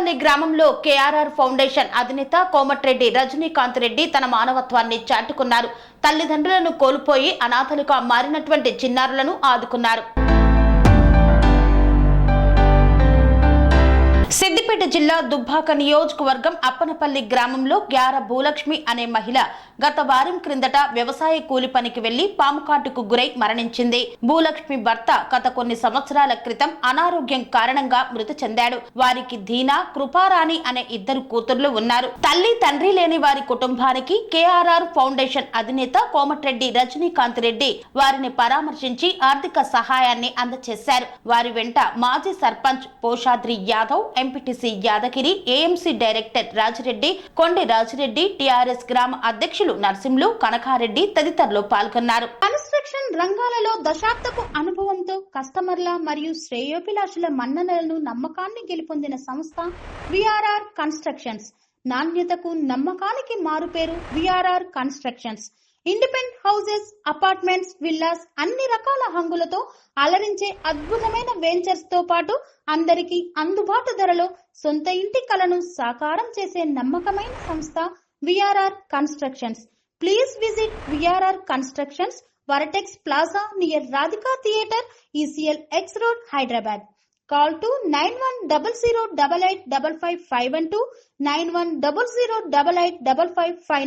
అప్పనపల్లి గ్రామంలో KRR foundation అధినేత కోమటిరెడ్డి రజనీకాంత్ రెడ్డి తన మానవత్వాన్ని చాటుకున్నారు. తల్లిదండ్రులను కోల్పోయి అనాథలుగా మారినటువంటి చిన్నారులను ఆదుకున్నారు. సిద్దిపేట జిల్లా దుబ్బాక నియోజకవర్గం అప్పనపల్లి గ్రామంలో గ్యార భూలక్ష్మి అనే మహిళ గత వారం క్రిందట వ్యవసాయ కూలి పనికి వెళ్లి పాముకాటుకు గురై మరణించింది. భూలక్ష్మి భర్త గత కొన్ని సంవత్సరాల క్రితం అనారోగ్యం కారణంగా మృతి చెందాడు. వారికి దీనా, కృపారాణి అనే ఇద్దరు కూతుర్లు ఉన్నారు. తల్లి తండ్రి లేని వారి కుటుంబానికి కేఆర్ఆర్ ఫౌండేషన్ అధినేత కోమటిరెడ్డి రజనీకాంత్ రెడ్డి వారిని పరామర్శించి ఆర్థిక సహాయాన్ని అందజేశారు. వారి వెంట మాజీ sarpanch Poshadri Yadav, MPTC Yadagiri, AMC director Rajireddy, Kondi Rajireddy, TRS గ్రామ అధ్యక్షులు నర్సింలు, కనకారెడ్డి తదితరులు పాల్గొన్నారు. కన్స్ట్రక్షన్ రంగాలలో దశాబ్దపు అనుభవంతో కస్టమర్ల మరియు శ్రేయోభిలాషుల మన్ననలను, నమ్మకాన్ని గెలుపొందిన సంస్థ విఆర్ఆర్ కన్స్ట్రక్షన్స్. నాణ్యతకు నమ్మకానికి మారుపేరు VRR constructions. Independent houses, apartments, villas అన్ని రకాల హంగులతో అలరించే అద్భుతమైన వెంచర్స్ తో పాటు అందరికీ అందుబాటు ధరలో సొంత ఇంటి కలను సాకారం చేసే నమ్మకమైన సంస్థ VRR constructions. Please visit VRR constructions, వరటెక్స్ plaza near Radhika theatre, ECL X Road, Hyderabad. Call to 910088555512, 9100885555.